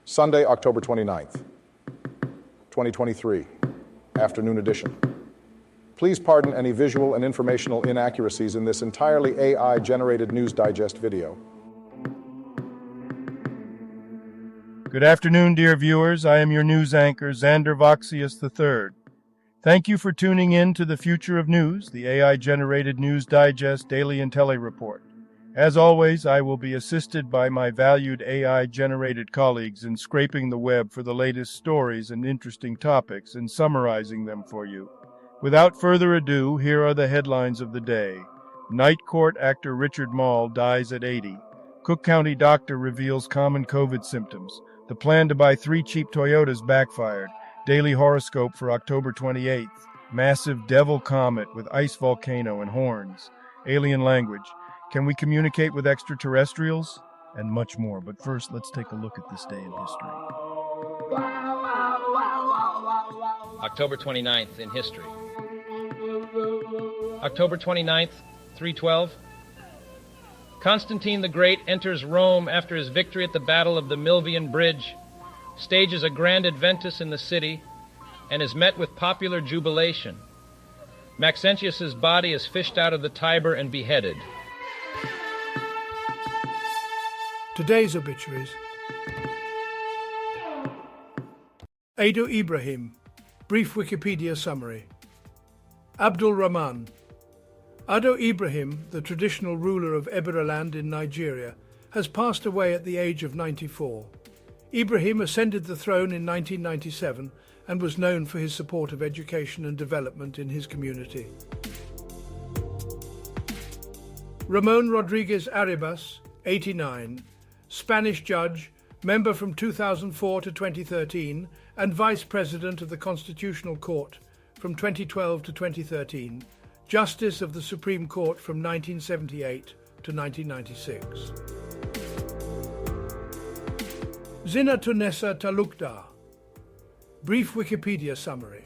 Sunday, October 29th, 2023, afternoon edition. Please pardon any visual and informational inaccuracies in this entirely AI-generated News Digest video. Good afternoon, dear viewers. I am your news anchor, Xander Voxius III. Thank you for tuning in to the Future of News, the AI-generated News Digest Daily Intellireport. As always, I will be assisted by my valued AI-generated colleagues in scraping the web for the latest stories and interesting topics and summarizing them for you. Without further ado, here are the headlines of the day. Night Court actor Richard Mall dies at 80. Cook County doctor reveals common COVID symptoms. The plan to buy 3 cheap Toyotas backfired. Daily horoscope for October 28th. Massive devil comet with ice volcano and horns. Alien language. Can we communicate with extraterrestrials? And much more. But first, let's take a look at this day in history. October 29th in history. October 29th, 312. Constantine the Great enters Rome after his victory at the Battle of the Milvian Bridge, stages a grand adventus in the city, and is met with popular jubilation. Maxentius's body is fished out of the Tiber and beheaded. Today's obituaries. Ado Ibrahim, brief Wikipedia summary. Abdul Rahman. Ado Ibrahim, the traditional ruler of Ebiraland in Nigeria, has passed away at the age of 94. Ibrahim ascended the throne in 1997 and was known for his support of education and development in his community. Ramon Rodriguez Arribas, 89, Spanish judge, member from 2004 to 2013, and Vice President of the Constitutional Court from 2012 to 2013, Justice of the Supreme Court from 1978 to 1996. Zinnatunessa Talukdar. Brief Wikipedia summary.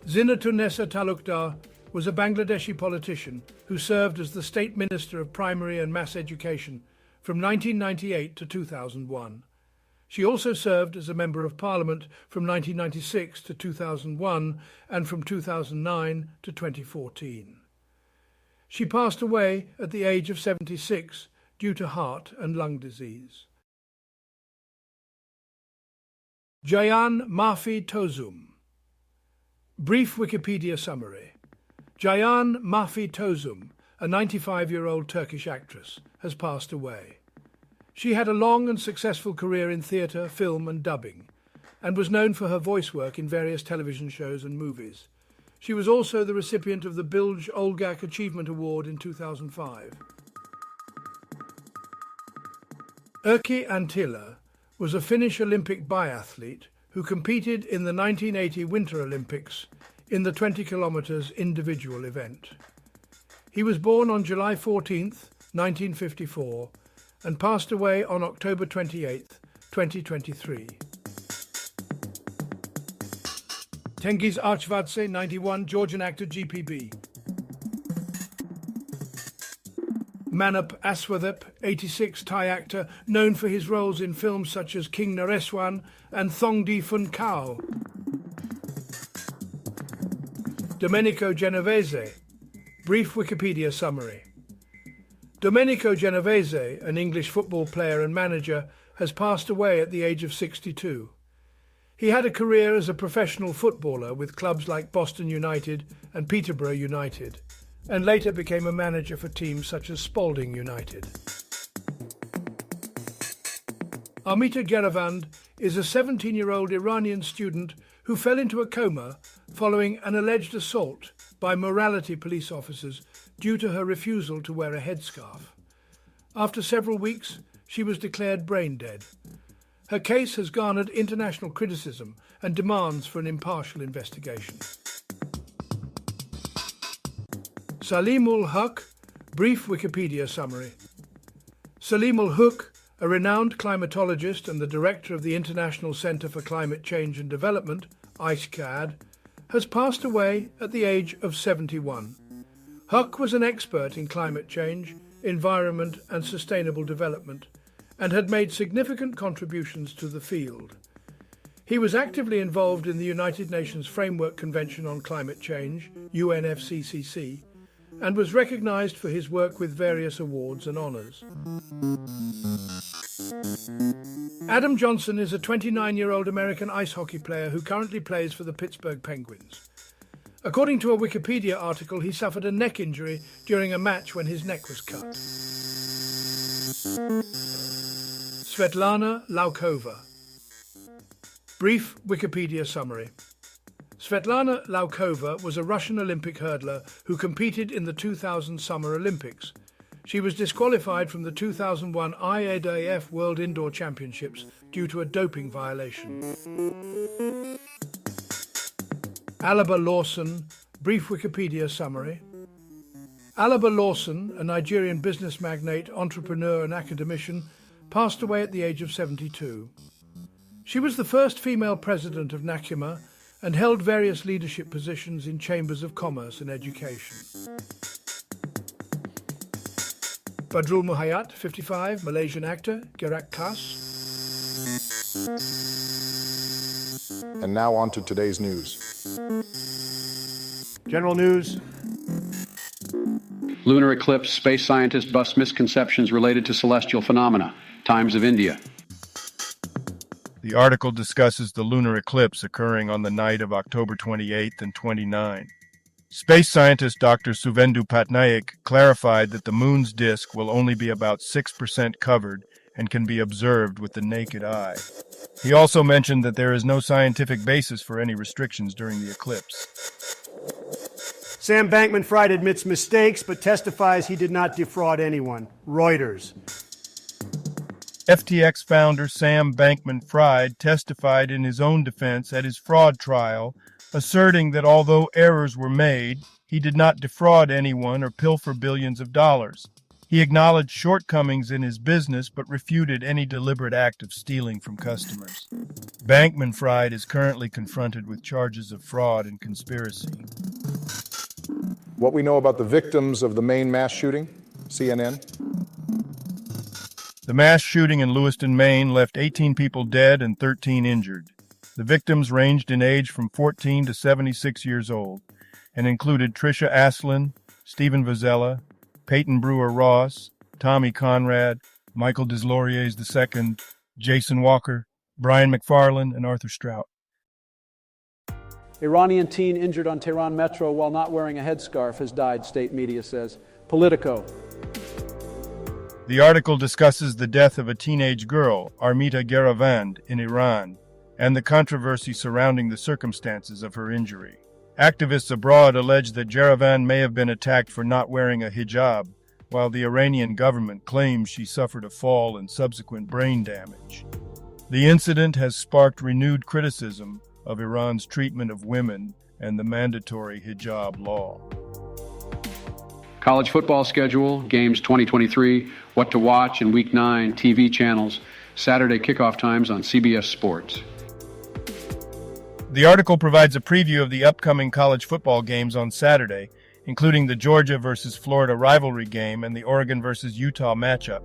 Zinnatunessa Talukdar was a Bangladeshi politician who served as the State Minister of Primary and Mass Education from 1998 to 2001. She also served as a Member of Parliament from 1996 to 2001 and from 2009 to 2014. She passed away at the age of 76 due to heart and lung disease. Jayan Mahfi Tozum. Brief Wikipedia summary. Jayan Mahfi Tozum, a 95-year-old Turkish actress, has passed away. She had a long and successful career in theatre, film and dubbing, and was known for her voice work in various television shows and movies. She was also the recipient of the Bilge Olgak Achievement Award in 2005. Erkki Anttila was a Finnish Olympic biathlete who competed in the 1980 Winter Olympics in the 20 kilometres individual event. He was born on July 14th, 1954, and passed away on October 28th, 2023. Tengiz Archvadze, 91, Georgian actor, GPB. Manap Aswathep, 86, Thai actor, known for his roles in films such as King Nareswan and Thongdi Phun Khao. Domenico Genovese. Brief Wikipedia summary. Domenico Genovese, an English football player and manager, has passed away at the age of 62. He had a career as a professional footballer with clubs like Boston United and Peterborough United, and later became a manager for teams such as Spalding United. Amita Geravand is a 17-year-old Iranian student who fell into a coma following an alleged assault by morality police officers due to her refusal to wear a headscarf. After several weeks, she was declared brain dead. Her case has garnered international criticism and demands for an impartial investigation. Salim-ul Huq, brief Wikipedia summary. Salim-ul Huq, a renowned climatologist and the director of the International Centre for Climate Change and Development, ICCAD, has passed away at the age of 71. Huq was an expert in climate change, environment and sustainable development, and had made significant contributions to the field. He was actively involved in the United Nations Framework Convention on Climate Change, UNFCCC, and was recognized for his work with various awards and honors. Adam Johnson is a 29-year-old American ice hockey player who currently plays for the Pittsburgh Penguins. According to a Wikipedia article, he suffered a neck injury during a match when his neck was cut. Svetlana Laukova. Brief Wikipedia summary. Svetlana Laukova was a Russian Olympic hurdler who competed in the 2000 Summer Olympics. She was disqualified from the 2001 IAAF World Indoor Championships due to a doping violation. Alaba Lawson, brief Wikipedia summary. Alaba Lawson, a Nigerian business magnate, entrepreneur and academician, passed away at the age of 72. She was the first female president of NACIMA and held various leadership positions in chambers of commerce and education. Badrul Muhayyat, 55, Malaysian actor, Gerak Kas. And now on to today's news. General news. Lunar eclipse, space scientists bust misconceptions related to celestial phenomena. Times of India. The article discusses the lunar eclipse occurring on the night of October 28th and 29th. Space scientist Dr. Suvendu Patnaik clarified that the moon's disk will only be about 6% covered and can be observed with the naked eye. He also mentioned that there is no scientific basis for any restrictions during the eclipse. Sam Bankman-Fried admits mistakes but testifies he did not defraud anyone. Reuters. FTX founder Sam Bankman-Fried testified in his own defense at his fraud trial, asserting that although errors were made, he did not defraud anyone or pilfer billions of dollars. He acknowledged shortcomings in his business but refuted any deliberate act of stealing from customers. Bankman-Fried is currently confronted with charges of fraud and conspiracy. What we know about the victims of the Maine mass shooting, CNN. The mass shooting in Lewiston, Maine left 18 people dead and 13 injured. The victims ranged in age from 14 to 76 years old and included Tricia Aslin, Stephen Vazella, Peyton Brewer Ross, Tommy Conrad, Michael Deslauriers II, Jason Walker, Brian McFarland, and Arthur Strout. Iranian teen injured on Tehran metro while not wearing a headscarf has died, state media says. Politico. The article discusses the death of a teenage girl, Armita Garavand, in Iran, and the controversy surrounding the circumstances of her injury. Activists abroad allege that Garavand may have been attacked for not wearing a hijab, while the Iranian government claims she suffered a fall and subsequent brain damage. The incident has sparked renewed criticism of Iran's treatment of women and the mandatory hijab law. College football schedule, games 2023, what to watch in Week 9, TV channels, Saturday kickoff times on CBS Sports. The article provides a preview of the upcoming college football games on Saturday, including the Georgia versus Florida rivalry game and the Oregon versus Utah matchup.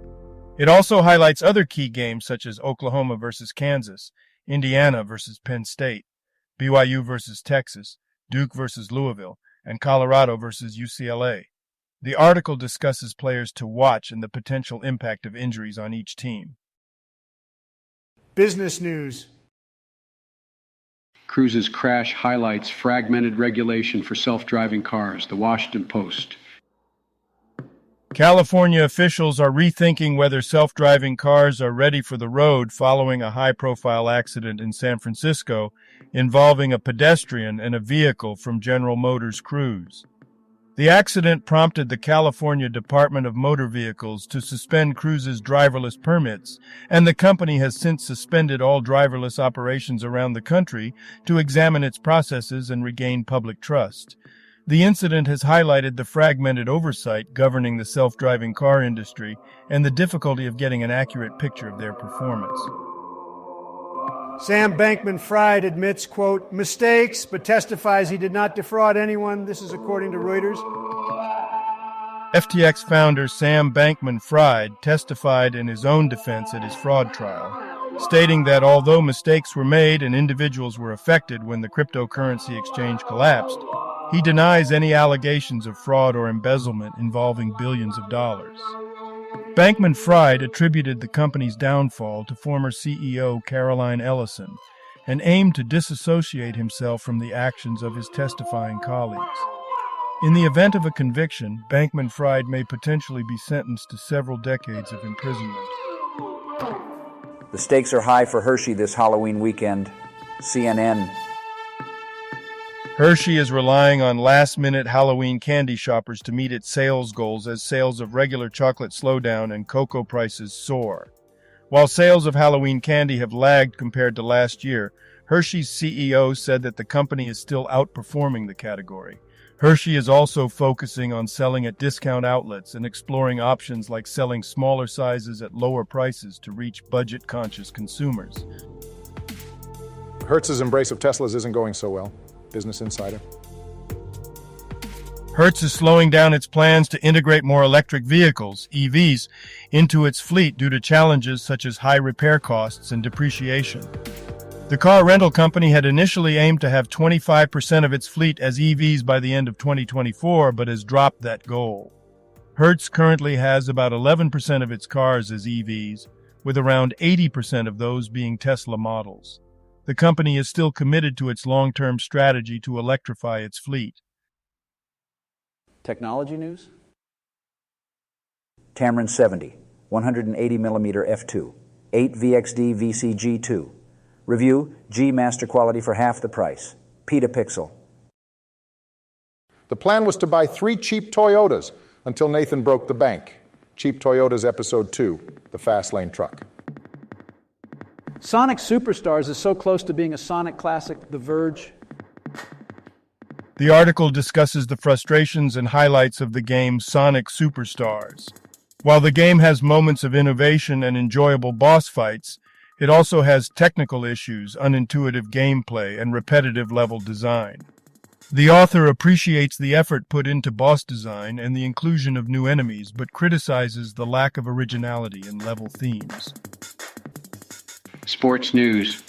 It also highlights other key games such as Oklahoma versus Kansas, Indiana versus Penn State, BYU versus Texas, Duke versus Louisville, and Colorado versus UCLA. The article discusses players to watch and the potential impact of injuries on each team. Business news. Cruise's crash highlights fragmented regulation for self-driving cars, the Washington Post. California officials are rethinking whether self-driving cars are ready for the road following a high-profile accident in San Francisco involving a pedestrian and a vehicle from General Motors Cruise. The accident prompted the California Department of Motor Vehicles to suspend Cruise's driverless permits, and the company has since suspended all driverless operations around the country to examine its processes and regain public trust. The incident has highlighted the fragmented oversight governing the self-driving car industry and the difficulty of getting an accurate picture of their performance. Sam Bankman-Fried admits, quote, mistakes, but testifies he did not defraud anyone. This is according to Reuters. FTX founder Sam Bankman-Fried testified in his own defense at his fraud trial, stating that although mistakes were made and individuals were affected when the cryptocurrency exchange collapsed, he denies any allegations of fraud or embezzlement involving billions of dollars. Bankman-Fried attributed the company's downfall to former CEO Caroline Ellison and aimed to disassociate himself from the actions of his testifying colleagues. In the event of a conviction, Bankman-Fried may potentially be sentenced to several decades of imprisonment. The stakes are high for Hershey this Halloween weekend. CNN. Hershey is relying on last-minute Halloween candy shoppers to meet its sales goals as sales of regular chocolate slow down and cocoa prices soar. While sales of Halloween candy have lagged compared to last year, Hershey's CEO said that the company is still outperforming the category. Hershey is also focusing on selling at discount outlets and exploring options like selling smaller sizes at lower prices to reach budget-conscious consumers. Hertz's embrace of Teslas isn't going so well. Business Insider. Hertz is slowing down its plans to integrate more electric vehicles, EVs, into its fleet due to challenges such as high repair costs and depreciation. The car rental company had initially aimed to have 25% of its fleet as EVs by the end of 2024, but has dropped that goal. Hertz currently has about 11% of its cars as EVs, with around 80% of those being Tesla models. The company is still committed to its long-term strategy to electrify its fleet. Technology news? Tamron 70, 180mm f2, 8 VXD VCG2. Review, G master quality for half the price. Petapixel. The plan was to buy 3 cheap Toyotas until Nathan broke the bank. Cheap Toyotas Episode 2, the fast lane truck. Sonic Superstars is so close to being a Sonic classic, The Verge. The article discusses the frustrations and highlights of the game Sonic Superstars. While the game has moments of innovation and enjoyable boss fights, it also has technical issues, unintuitive gameplay, and repetitive level design. The author appreciates the effort put into boss design and the inclusion of new enemies, but criticizes the lack of originality in level themes. Sports news.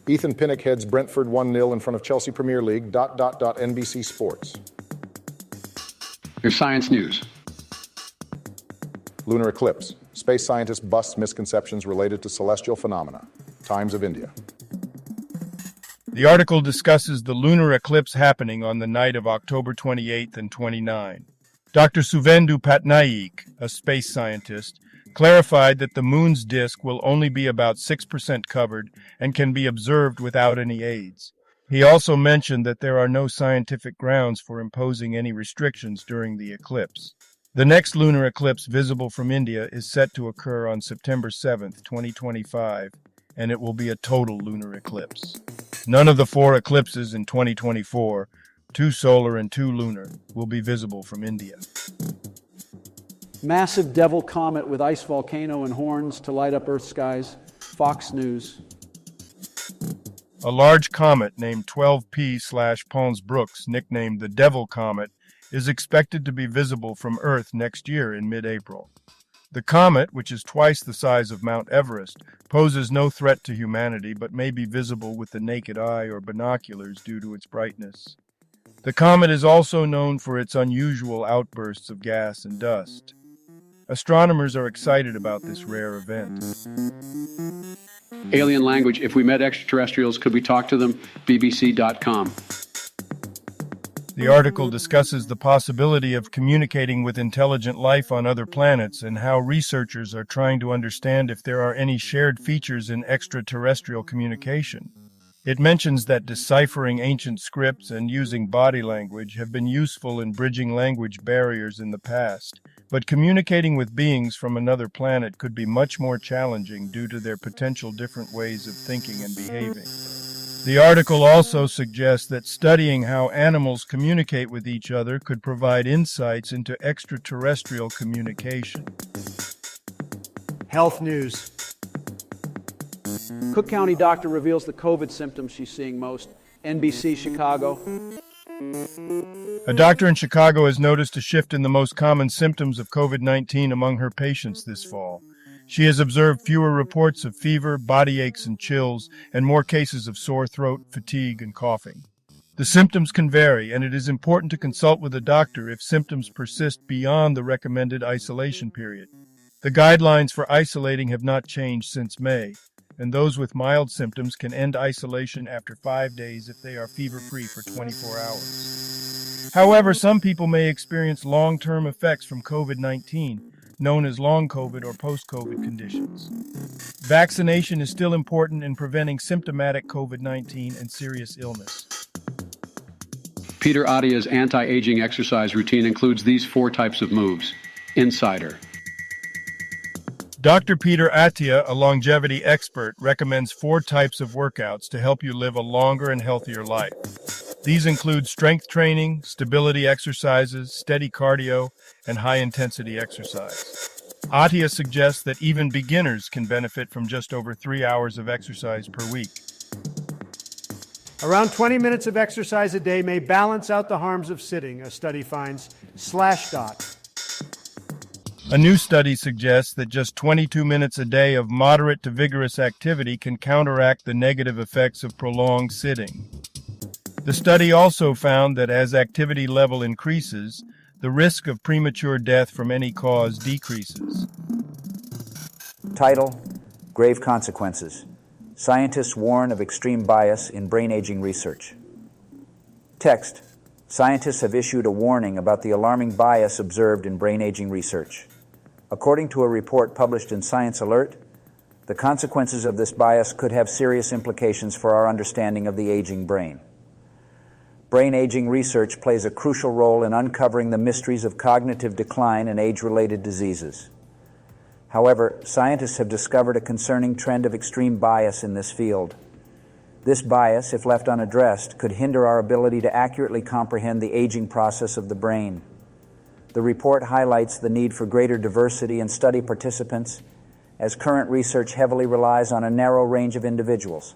Ethan Pinnock heads Brentford 1-0 in front of Chelsea Premier League. NBC Sports. Your science news. Lunar eclipse. Space scientist busts misconceptions related to celestial phenomena. Times of India. The article discusses the lunar eclipse happening on the night of October 28th and 29. Dr. Suvendu Patnaik, a space scientist, clarified that the moon's disk will only be about 6% covered and can be observed without any aids. He also mentioned that there are no scientific grounds for imposing any restrictions during the eclipse. The next lunar eclipse visible from India is set to occur on September 7th, 2025, and it will be a total lunar eclipse. None of the 4 eclipses in 2024, 2 solar and 2 lunar, will be visible from India. Massive devil comet with ice volcano and horns to light up Earth skies. Fox News. A large comet named 12P/Pons Brooks, nicknamed the Devil Comet, is expected to be visible from Earth next year in mid-April. The comet, which is twice the size of Mount Everest, poses no threat to humanity but may be visible with the naked eye or binoculars due to its brightness. The comet is also known for its unusual outbursts of gas and dust. Astronomers are excited about this rare event. Alien language. If we met extraterrestrials, could we talk to them? BBC.com. The article discusses the possibility of communicating with intelligent life on other planets and how researchers are trying to understand if there are any shared features in extraterrestrial communication. It mentions that deciphering ancient scripts and using body language have been useful in bridging language barriers in the past, but communicating with beings from another planet could be much more challenging due to their potential different ways of thinking and behaving. The article also suggests that studying how animals communicate with each other could provide insights into extraterrestrial communication. Health news. Cook County doctor reveals the COVID symptoms she's seeing most. NBC Chicago. A doctor in Chicago has noticed a shift in the most common symptoms of COVID-19 among her patients this fall. She has observed fewer reports of fever, body aches and chills, and more cases of sore throat, fatigue, and coughing. The symptoms can vary, and it is important to consult with a doctor if symptoms persist beyond the recommended isolation period. The guidelines for isolating have not changed since May, and those with mild symptoms can end isolation after 5 days if they are fever-free for 24 hours. However, some people may experience long-term effects from COVID-19, known as long COVID or post-COVID conditions. Vaccination is still important in preventing symptomatic COVID-19 and serious illness. Peter Attia's anti-aging exercise routine includes these 4 types of moves. Insider. Dr. Peter Attia, a longevity expert, recommends 4 types of workouts to help you live a longer and healthier life. These include strength training, stability exercises, steady cardio, and high-intensity exercise. Attia suggests that even beginners can benefit from just over 3 hours of exercise per week. Around 20 minutes of exercise a day may balance out the harms of sitting, a study finds. Slashdot. A new study suggests that just 22 minutes a day of moderate to vigorous activity can counteract the negative effects of prolonged sitting. The study also found that as activity level increases, the risk of premature death from any cause decreases. Title: Grave Consequences. Scientists warn of extreme bias in brain aging research. Text: Scientists have issued a warning about the alarming bias observed in brain aging research. According to a report published in Science Alert, the consequences of this bias could have serious implications for our understanding of the aging brain. Brain aging research plays a crucial role in uncovering the mysteries of cognitive decline and age-related diseases. However, scientists have discovered a concerning trend of extreme bias in this field. This bias, if left unaddressed, could hinder our ability to accurately comprehend the aging process of the brain. The report highlights the need for greater diversity in study participants, as current research heavily relies on a narrow range of individuals.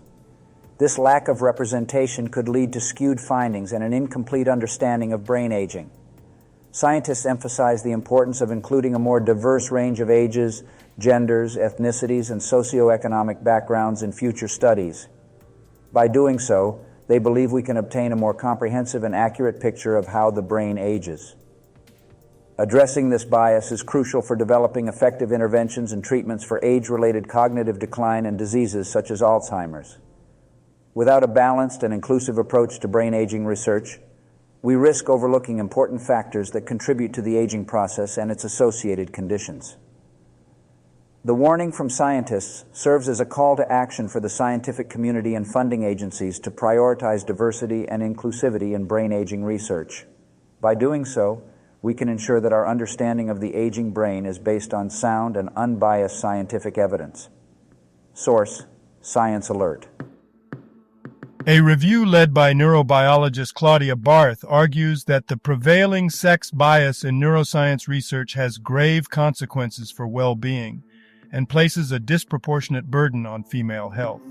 This lack of representation could lead to skewed findings and an incomplete understanding of brain aging. Scientists emphasize the importance of including a more diverse range of ages, genders, ethnicities, and socioeconomic backgrounds in future studies. By doing so, they believe we can obtain a more comprehensive and accurate picture of how the brain ages. Addressing this bias is crucial for developing effective interventions and treatments for age-related cognitive decline and diseases such as Alzheimer's. Without a balanced and inclusive approach to brain aging research, we risk overlooking important factors that contribute to the aging process and its associated conditions. The warning from scientists serves as a call to action for the scientific community and funding agencies to prioritize diversity and inclusivity in brain aging research. By doing so, we can ensure that our understanding of the aging brain is based on sound and unbiased scientific evidence. Source: Science Alert. A review led by neurobiologist Claudia Barth argues that the prevailing sex bias in neuroscience research has grave consequences for well-being and places a disproportionate burden on female health.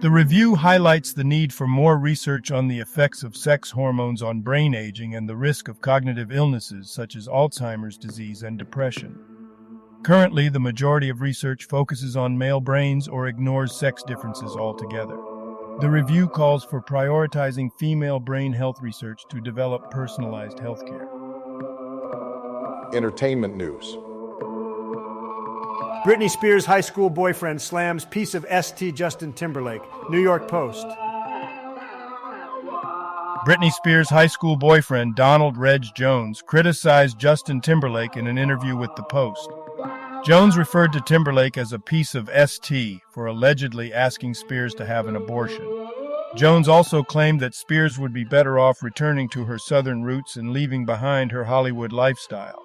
The review highlights the need for more research on the effects of sex hormones on brain aging and the risk of cognitive illnesses such as Alzheimer's disease and depression. Currently, the majority of research focuses on male brains or ignores sex differences altogether. The review calls for prioritizing female brain health research to develop personalized healthcare. Entertainment news. Britney Spears' high school boyfriend slams piece of ST Justin Timberlake. New York Post. Britney Spears' high school boyfriend, Donald Reg Jones, criticized Justin Timberlake in an interview with The Post. Jones referred to Timberlake as a piece of ST for allegedly asking Spears to have an abortion. Jones also claimed that Spears would be better off returning to her Southern roots and leaving behind her Hollywood lifestyle.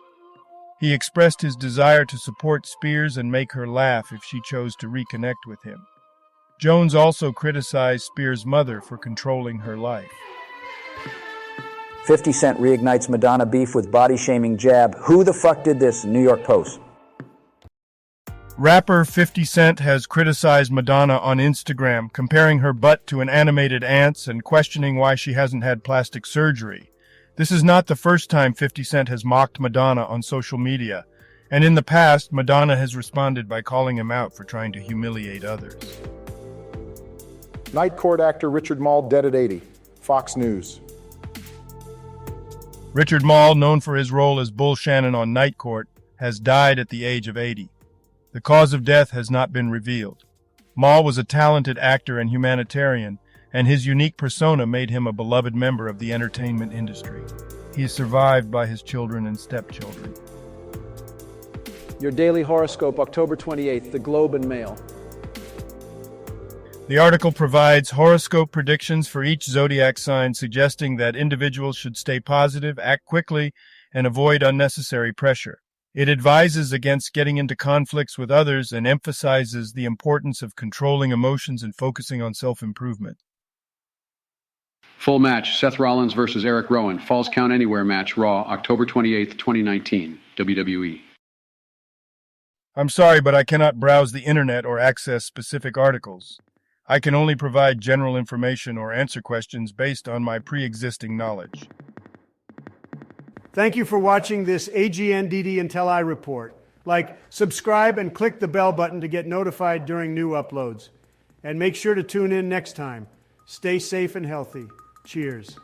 He expressed his desire to support Spears and make her laugh if she chose to reconnect with him. Jones also criticized Spears' mother for controlling her life. 50 Cent reignites Madonna beef with body-shaming jab. Who the fuck did this? New York Post. Rapper 50 Cent has criticized Madonna on Instagram, comparing her butt to an animated ant's and questioning why she hasn't had plastic surgery. This is not the first time 50 Cent has mocked Madonna on social media, and in the past, Madonna has responded by calling him out for trying to humiliate others. Night Court actor Richard Mall dead at 80. Fox News. Richard Mall, known for his role as Bull Shannon on Night Court, has died at the age of 80. The cause of death has not been revealed. Mall was a talented actor and humanitarian, and his unique persona made him a beloved member of the entertainment industry. He is survived by his children and stepchildren. Your daily horoscope, October 28th, the Globe and Mail. The article provides horoscope predictions for each zodiac sign, suggesting that individuals should stay positive, act quickly, and avoid unnecessary pressure. It advises against getting into conflicts with others and emphasizes the importance of controlling emotions and focusing on self-improvement. Full match, Seth Rollins versus Eric Rowan. Falls Count Anywhere match, Raw, October 28th, 2019, WWE. I'm sorry, but I cannot browse the internet or access specific articles. I can only provide general information or answer questions based on my pre-existing knowledge. Thank you for watching this AGNDD Intellireport. Like, subscribe, and click the bell button to get notified during new uploads. And make sure to tune in next time. Stay safe and healthy. Cheers.